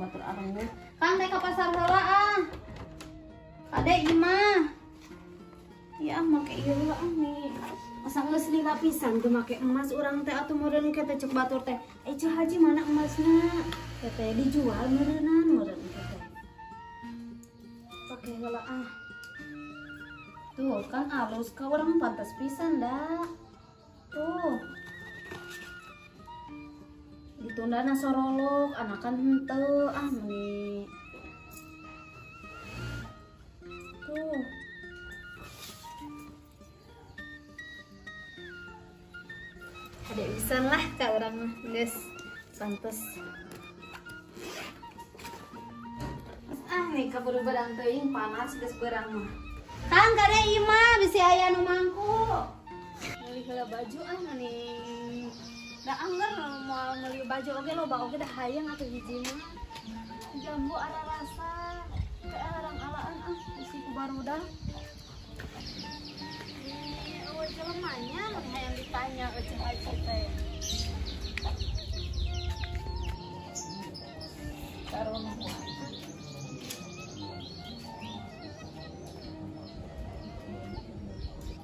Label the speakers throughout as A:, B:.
A: batur areng. Kang teh ka pasar heula ah. Kade imah. Ya make ieu heula ah nih. Asa geus lila pisan teu make emas urang teh atuh meureun ke teh cek batur teh. Cah Haji mana emasna? Teh dijual meureun teh. Pake heula ah. Tuh kan alus ka urang pantas pisan dah. Tuh. Ditundana sorolok, anakan henteu ah meni. Tuh. Ada pisan lah ka urang mah, geus pantes. Ah nih kaburu badang teuing panas geus beurang mah. Kang kade imah bisi aya nu mangku. Meuli heula baju ah mani. Da anggar mau meuli baju oge loba oge dah hayang atuh hiji mah. Jambu ada rasa. Kayak orang alaan ah bisi ku barudak. Oh jelemanya mani hayang ditanya eceh aja teh. Taruh mah.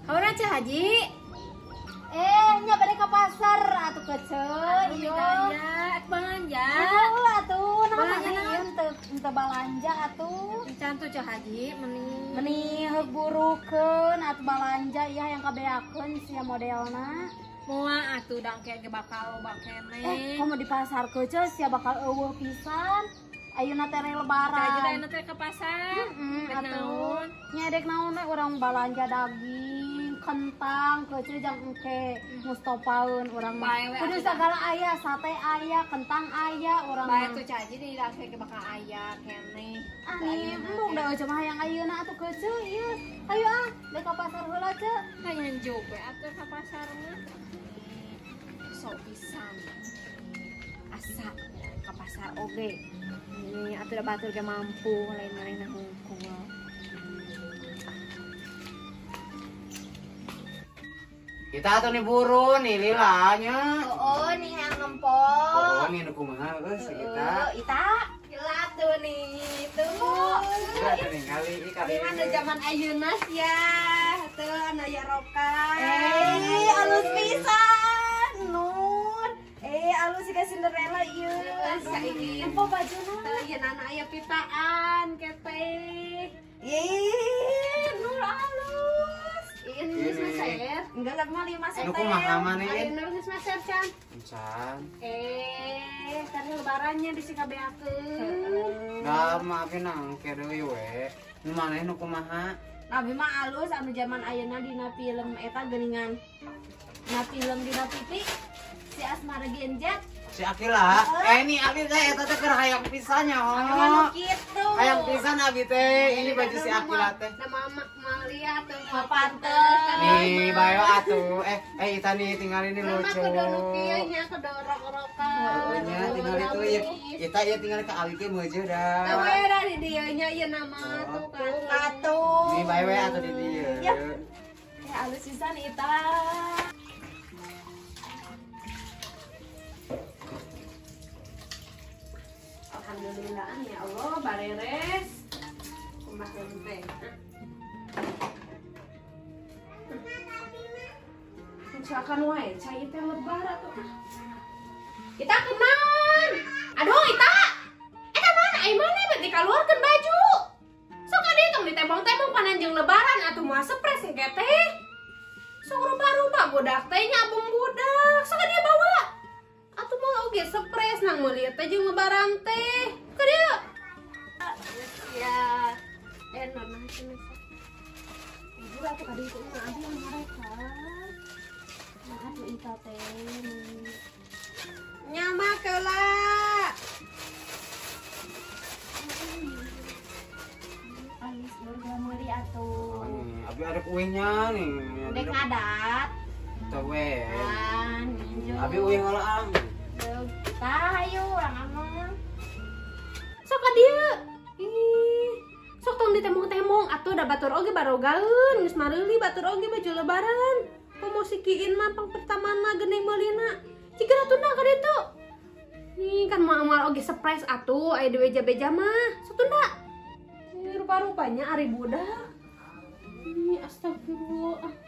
A: Haura Cah Haji. Nya bade ka pasar atuh keceu. Ieu belanja. Atuh namanya teu balanja atuh. Encan tuh Cah Haji meni heuburukeun atuh balanja ieu yang kabeakeun sia modelna. Moal atuh dangke ge bakal loba keneh. Komo di pasar keceu sia bakal eueuh pisan. Ayeuna teh lebaran. Ayeuna teh ka pasar. Atuh. Nyedek naon we urang balanja daging, kentang, kecil jang engke mustopaeun urang mah. Kudu sagala aya, sate aya, kentang aya urang mah. Bae tuh Cah Haji di dangke ge bakal aya keneh. Ani embung da ujung hayang ayeuna atuh kecil ieu. Ayo ah, dek ka pasar heula ceu. Hayang jog we atuh ka pasar mah. Sok pisan. Asa ka pasar oge. Ini atuh da batur ge mampu lain-lain hungkul.
B: Kita tuh nih buru nih lilanya.
A: Oh nih yang ngempong.
B: Oh nih nu kumaha geus kita.
A: Ita gila tuh nih tuh.
B: Kita tuh nih kali
A: mana zaman ayeuna ya. Tuh anu ya roka. Alus pisan Nur. Alus siga Cinderella ieu. Saiki empo bajuna. Teu ieu nana aya pitaan keteh. Nur alus. Ini maser. Enggak lah mah 5 set.
B: Nu kumaha maneh?
A: Ayeuna geus maser can.
B: Can.
A: Tadi lebarannya bisi kabeakeun.
B: Da maafin angke deui we. Nu maneh nu kumaha?
A: Abi mah alus anu zaman ayeuna dina film eta geuningan. Na film dina TV si Asmara Genjat.
B: Si Akila. Ini abi teh eta teh keur hayang pisan nya.
A: Anu kitu.
B: Hayang pisan abi teh. Ini baju si Akila teh.
A: Nama Malia tuh pantes.
B: Nih bayo atuh. Ita nih tinggal ini lucu.
A: Kudu nu kieu nya kudu rok-rokan.
B: Nya tinggal itu ya. Ita ya tinggal ke abi ge meujeuh dah.
A: Teu da di dieu nya ieu nama tuh kan. Atuh.
B: Nih bae we atuh di dieu.
A: Ya alus pisan Ita. Alhamdulillah ya Allah bareres. Kumaha teh. Misalkan wae cai teh lebar atuh. Ita kenaon? Aduh Ita. Eta mana ai mana bet dikaluarkeun baju. Sok ade tong ditebong-tebong pananjeung lebaran atuh moal spres engke teh. Sok rupa-rupa budak teh nya abung budak. Sok dia bawa. Atuh mau oge spres nang meuli teh jeung lebaran teh. Ka dieu. Ya. Enak nah cenah. Ibu atuh ka dieu mah abi yang mereka. Nah atuh Ita teh. Nyama keula. Alis urang meuli atuh.
B: Abi ada kuenya nih.
A: Dek ngadat.
B: Teu we. Abi
A: Abi
B: uing ngolaang.
A: Tah ayo urang amang. Sok ka dieu. Ih, sok tong ditemong-temong atuh da batur oge barogaeun geus mareuli batur oge baju lebaran. Komo sikiin mah pang pertamana geuning meulina. Ciga ratuna ka ditu. Nih
C: kan mau oge surprise atuh aya di beja-beja mah. Satunda. Rupa-rupanya ari budak. Ini astagfirullah.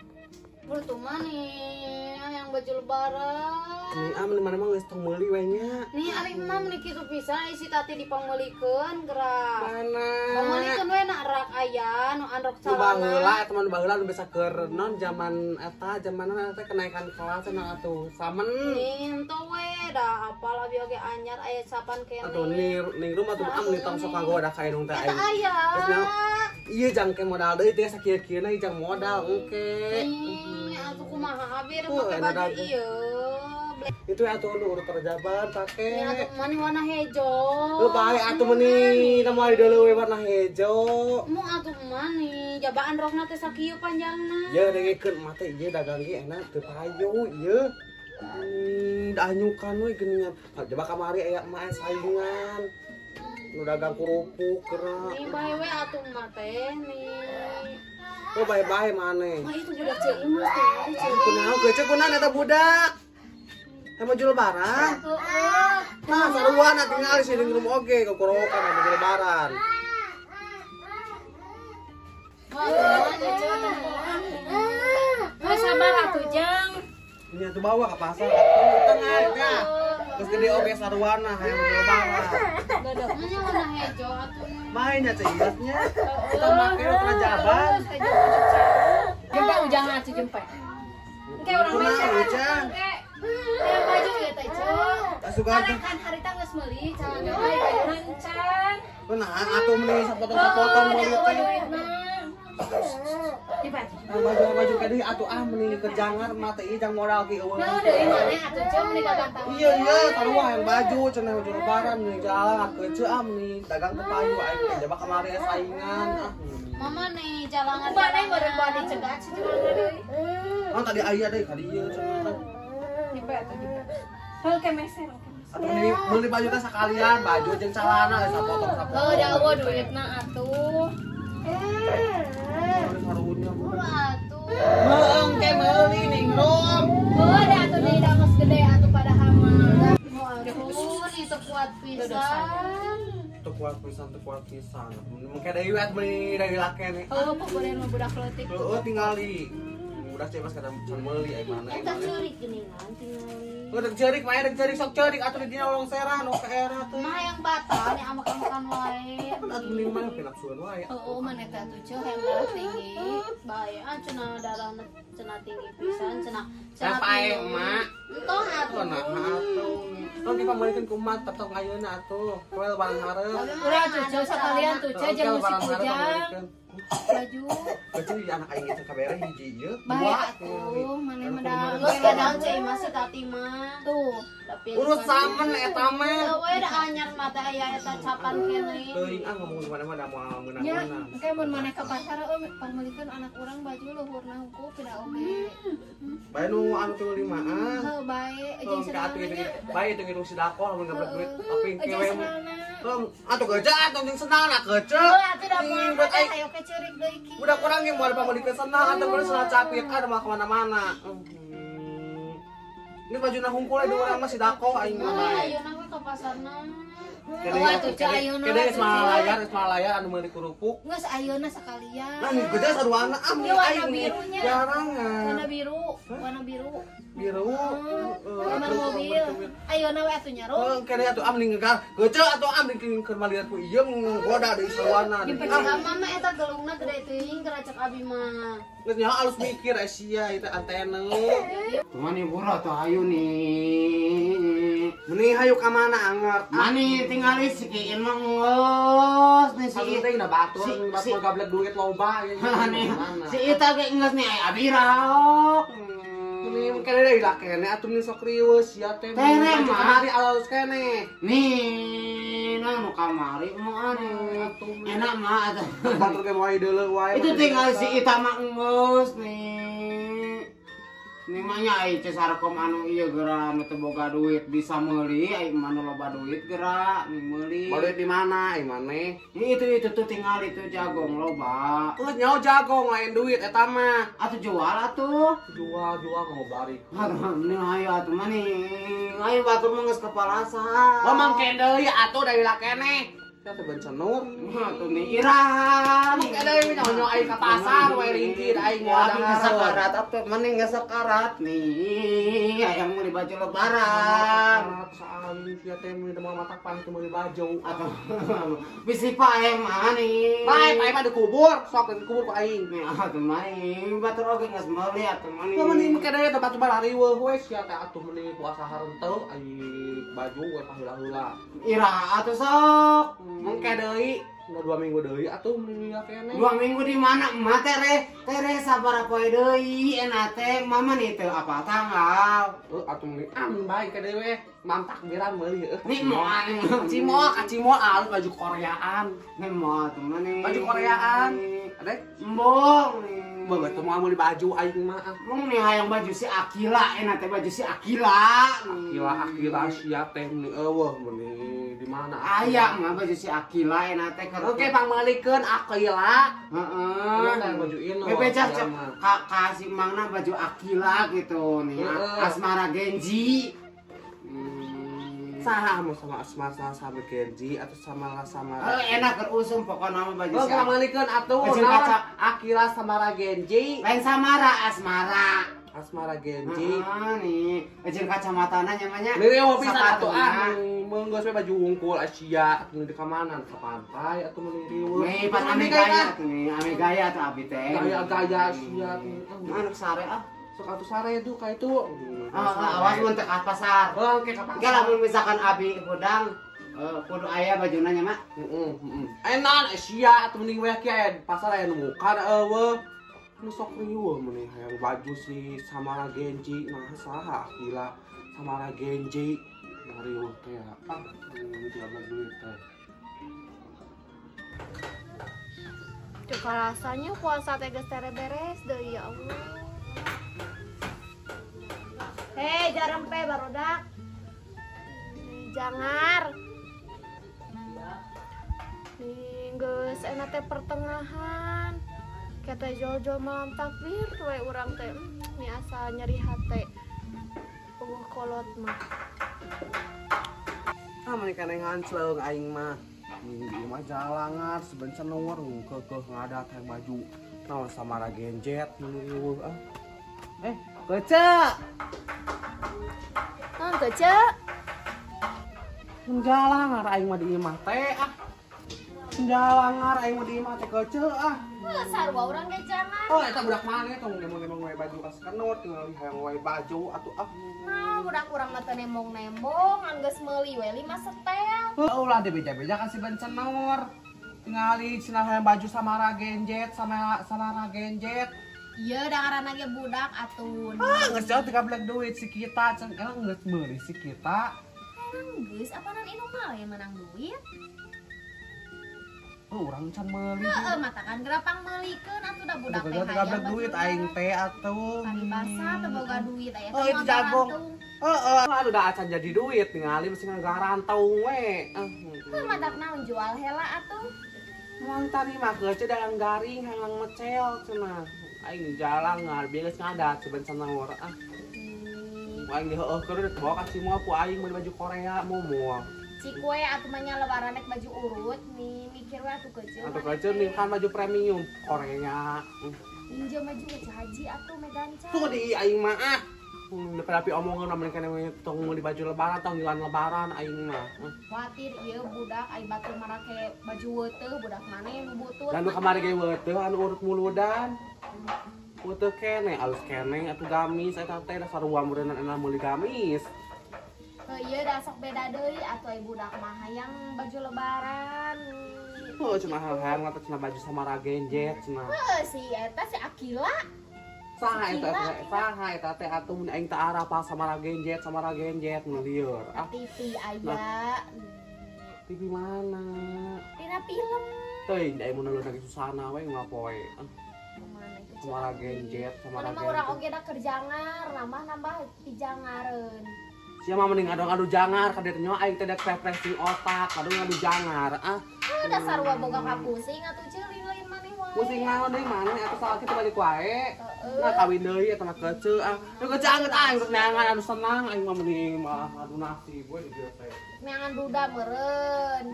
A: Berarti nih yang baju lebaran.
D: Nih am mana mah geus tong meuli we nya.
A: Nih ari mah meuli kitu pisan isi tati dipameulikeun gerak.
D: Mana?
A: Pameulikeun we nak rak aya nu androk
D: Nu baheula
A: salana.
D: teman baheula nu bisa keur non zaman eta zamanna eta kenaikan kelas cenah atuh. Samen.
A: Nih ento we da apal abi oge anyar aya sapan kene.
D: Atuh ning rumah tuh am nih tong sok kanggo ada kain teh
A: Eta
D: aing.
A: aya.
D: Iya jang ke modal deui teh sakieu-kieu jang modal engke.
A: Atuh kumaha abi rek
D: Tuh,
A: make
D: enak
A: baju
D: aja.
A: ieu.
D: Itu atuh nu urut terjaban pake.
A: Ini atuh mani warna hejo.
D: Lu bae atuh meuni da moal deuleu we warna hejo.
A: Mu atuh mani jabaan rokna teh sakieu panjangna.
D: Ya dengekeun mah teh ieu dagang ge enak teu payu ieu. Da anyukan we geuningan. Coba kamari aya mah saingan. Nu dagang kerupuk geura.
A: Nih bae we atuh mah teh nih.
D: Oh bae-bae maneh.
A: Mah itu budak ceuing mah teh.
D: Kunaon geuceu kunaon eta budak? Emang jual lebaran?
A: Heeh.
D: Nah, saruana tinggal sih di rumah oge kokorokan emang jual lebaran.
C: Mau sabar atuh Jang.
D: Ini atuh bawa ke pasar atuh tengah ya. Terus gede oge saruana hayang jual lebaran.
A: Mana warna hejo atuh.
D: Mainnya teh iasnya. Kita make rajaban.
C: Jempe ujang atuh jempe. Engke urang
D: Kunaon
C: meser.
D: Ujang?
A: Kayak baju ge teh ceuh.
D: Asugan
A: Karena
D: teh.
A: kan harita geus meuli calana.
C: Oi, baju lancar.
D: Kunaon atuh meuli sapotong-sapotong meuli teh.
C: Jempe.
D: Baju kadi atuh meuli kerjangan mah teh jang modal ki eueuh.
A: Nah, deui maneh atuh ceuh meuli gagantang.
D: Iya sarua yang baju cenah baju lebaran nih jalan keuceu nih dagang teu payu aing teh coba kamari saingan
A: Mama nih jalangan.
C: Bade bade cegat si jual deui.
D: Oh tadi aya deui ka dieu cenah.
C: Jempe atuh jempe. Heuh ke meser.
D: Atuh meuli baju teh sakalian baju jeung celana geus sapotong-sapotong.
C: Oh, da eueuh duitna atuh.
D: Sarunya.
A: Atuh.
D: Meung ke meuli ning rom.
C: Oh, da atuh deui da geus gede atuh pada hama.
A: Aduh, itu kuat pisan.
D: Teu kuat pisan. Mungkin deui we meuli dari lakene.
C: Oh, pokoknya mah budak leutik.
D: Heueuh tingali. Budak cebas kada can meuli aing mana aing
A: Eta
D: mana.
A: ceurik geuningan tinggal.
D: Udah cerik, mah ada cerik sok cerik atuh di dina longseran nu ka era teh.
A: Mah yang batal nih amak-amakan wae.
D: Atuh mending mah pinapsuan wae.
C: Oh, mana eta tuh ceuh yang darah tinggi.
A: Bae cenah darahna cenah tinggi pisan cenah
D: Sapae emak.
A: Entong atuh.
D: Nah atuh. Tong dipamerikeun ku mat tetep ayeuna atuh. Koel barang hareup.
C: Udah tuh ceuh sekalian tuh ceuh jeung musik ujang. Baju.
D: Kecil di anak aing itu kabere hiji ieu.
C: Bae atuh, mana mah da
A: Geus kadang cai mah si tati mah.
C: tuh.
A: Tapi
D: Urut samen eta mah.
A: we da anyar mah teh aya eta capan kene.
D: Teuing ngomong di mana-mana da moal
C: Nya,
D: meunang-meunang.
C: engke mun maneh ka pasar pameulikeun anak urang baju luhurna hukum pida oge.
D: Bae nu anu teu limaan.
C: Heuh bae
D: Tong
C: jeung
D: ka atuh
C: senangna.
D: bae teu ngitung sidako mun dapat duit tapi
C: Jeung
D: kewe.
C: senangna.
D: Tong atuh geuja atuh jeung senangna keuceu.
A: Atuh da
D: Ih,
A: moal
D: buat
A: teh
D: aing.
A: hayo ke ceurik deui ki.
D: Udah kurang yang mau pameulikeun senang atuh bener senang capit ada mah kemana-mana. Ini baju na hungkul ada orang masih dako aing mah.
A: Nah, ayeuna we ka pasarna.
D: Kede
C: atuh, Cak, ayeuna
D: kede
C: we,
D: geus
C: Cak.
D: malayar anu meuli kerupuk.
C: Geus ayeuna sakalian.
D: Nah, gede saruana
C: Ieu warna
D: aing
C: birunya.
D: jarangan.
C: Warna biru, warna biru.
D: Biru.
C: Kamar mobil. Ayeuna we atuh nyaro.
D: Oh, kede atuh am ning ngegar. Geuceu atuh am ning keur maliar ku ieu nggoda deui saruana.
A: Sama mah eta gelungna gede teuing keracak abi mah.
D: Geus nyaho alus mikir Asia itu antena.
B: Mani bura tuh ayu nih.
D: Mending hayu ka mana anger.
B: Mani tinggal si kiin mah ngeus nih si
D: Satu teh na batur,
B: si-
D: batur gablek duit loba ya.
B: nih si Ita ge ngeus nih aya abi raok.
D: Ini kene deui lah kene atuh nih sok riweus ya teh.
B: Tere,
D: Maju
B: mah.
D: kamari alus kene.
B: Nih, nu kamari mau ane. Enak mah atuh.
D: Batur ge moal deuleu wae.
B: Itu tinggal si Ita mah ngeus nih. Nih mahnya ai cesarkom anu ieu geura anu teu boga duit bisa meuli ai anu loba duit geura nih meuli.
D: Baru di mana ai maneh?
B: Itu tuh tinggal itu jagong loba.
D: Nyaho jagong lain duit eta mah.
B: Atuh jual atuh.
D: Jual mau bari.
B: Nih ayo atuh mah nih. Ayo batur mah geus kepalasan.
D: Ngomong deui atuh da heula keneh. Kita bencenur.
B: Atuh nih irah.
D: Ngomong deui nyaho ai ka pasar we ringkih aing
B: Wah,
D: modal.
B: geus sakarat atuh mending geus sakarat nih. Hayang meuli baju lebaran.
D: Saali sia teh meuli demang mata pang teu meuli baju.
B: Atuh bisi pae mah nih.
D: Pae mah dikubur, sok dikubur ku aing.
B: Nih atuh mah nih batur oge geus meuli atuh mah nih.
D: Mending make deui teh batu bara riweuh we sia teh atuh mending puasa harenteu ai baju we paheula-heula.
B: Irah atuh sok.
D: Mengke deui, udah 2 minggu deui atuh mending kene.
B: 2 minggu di mana? Emak tere sabaraha poe deui ena teh mama nih teu apa tanggal.
D: Atuh mending bae ke deui we. Mam takbiran meuli heuh.
B: Nih moal.
D: Cimol alus baju Koreaan.
B: Nih moal tuh mah nih.
D: Baju Koreaan. Ade,
B: Embong nih.
D: bae teu moal meuli baju aing mah.
B: Mung nih hayang baju si Akila ena teh baju si Akila.
D: Akila sia teh mending eueuh mending di mana?
B: Aya mah baju si Akila ena teh keur.
D: Oke pangmalikeun Akila.
B: Heeh.
D: Baju ino.
B: Bebecah kasih mangna baju Akila gitu nih. Asmara Genji.
D: Saha mau sama sama Genji atau sama
B: Enak keur usum pokona mah baju si Akila.
D: pangmalikeun atuh
B: Baju kaca.
D: Akila Samara Genji.
B: Lain Samara Asmara.
D: Asmara Genji.
B: Nih, jeung kacamatana nyamannya.
D: Leuwih mau pisan atuh menggeus we baju wungkul Asia atuh di kamanan ka pantai atuh meuli riweuh.
B: Nih, pan ame gaya tuh nih, ame gaya tuh abi teh.
D: Gaya Asia tuh.
B: Anak sare ah.
D: Sok atuh sare tuh ka itu.
B: Awas mun teh ka pasar.
D: Oke ka
B: Engke lamun misalkan abi hudang kudu aya bajuna nya mah.
D: Enak Asia atuh mending we ki aya pasar aya nu muka eueuh. Nu sok riweuh mending hayang baju si Samara Genji nah saha Akila Samara Genji riweuh teh jaga duit teh.
C: Coba rasanya puasa teh geus tere beres deui ya Allah. Hei, jarempe barudak. Jangar. Geus ena teh pertengahan. Kata Jojo malam takbir we urang teh nya asa nyeri hate. Kolot mah.
D: Mani kana ngancleung aing mah. Di mah jalangar sebencan nomor keuh ngadat hayang baju. Naon Samara Genjet riweuh ah. Kece.
C: Kece.
D: Jalangar aing mah di imah teh ah. Jalangar aing mah di imah teh kece ah.
A: Sarua urang ge jangan.
D: Oh, eta budak mana tong nembong-nembong wae baju ka skenot tinggal hayang wae baju atuh ah.
A: Nah, budak urang mah teu nembong-nembong, anggeus meuli we 5 setel.
D: Ulah deh beja-beja kasih bencenor. Tingali cenah hayang baju Samara Genjet Samara Genjet.
A: Ieu da ngaranna ge budak atuh.
D: Geus jauh 13 duit si kita cenah geus meuli si kita.
A: Geus apanan inu mah yang menang duit?
D: Urang can meuli.
A: Heeh, mata kan gerapang meulikeun atuh da budak teh
D: hayang 13 duit aing teh atuh.
A: Kali basa teu boga duit aya
D: Oh, itu jagong. Heeh, aduh da acan jadi duit ningali mesti ngarantung we.
A: Teu madak naon jual heula atuh.
D: Mang tadi mah kece da yang garing hayang mecel cenah. Aing jalan ngarbi geus ngadat sebenarnya sanawar ah. Aing diheueuh keur bawa ka Cimol ku aing meuli baju Korea momo.
A: Cikue atuh mah nya lebaran rek baju urut nih mikir we atuh keuceul.
D: Atuh kece nih kan baju premium Korea.
A: Injil maju ke haji atuh meganca.
D: Tuh di aing mah ah. Tapi omongan namun kena tong di baju lebaran tong jualan lebaran aing mah.
A: Khawatir ieu budak ai batur marake baju weuteuh budak maneh nu butut.
D: Dan nu kamari ge weuteuh anu urut muludan. Weuteuh kene alus kene atuh gamis eta teh dasar sarua meureunna enak meuli gamis.
A: Ieu da sok beda deui atuh ai budak mah hayang baju lebaran.
D: Cenah hayang mata cenah baju Samara Genjet cenah.
A: Si eta si Akila.
D: Saha eta teh atuh mun aing teh arapal Samara Genjet nu lieur. Ah,
A: TV aya.
D: TV mana?
A: Dina film.
D: Teuing da mun leuwih susana we ngapoe. Samara genjet, samara
C: Mana mah urang oge da kerjangar, nambah pijangareun.
D: Sia mah mending adu jangar ka dieu aing teh dek refreshing otak, adu jangar.
C: Dasar wa boga kapusing atuh ceuling lain maneh wae.
D: Pusing naon deui maneh atuh salah kitu balik wae. Nah kawin deui eta mah keceu keceu angeut aing rek neangan anu senang aing mah mending mah adu nasib we di dieu teh.
C: Neangan duda meureun.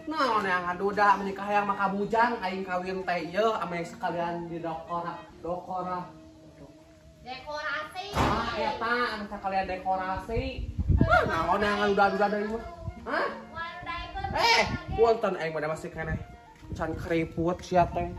D: Naon neangan duda menikah hayang maka bujang aing kawin teh ieu ame sekalian di dokora.
C: Dekorasi.
D: Eta anu sekalian dekorasi. Naon neangan duda deui mah. Punten aing mah masih keneh can keriput sia teh.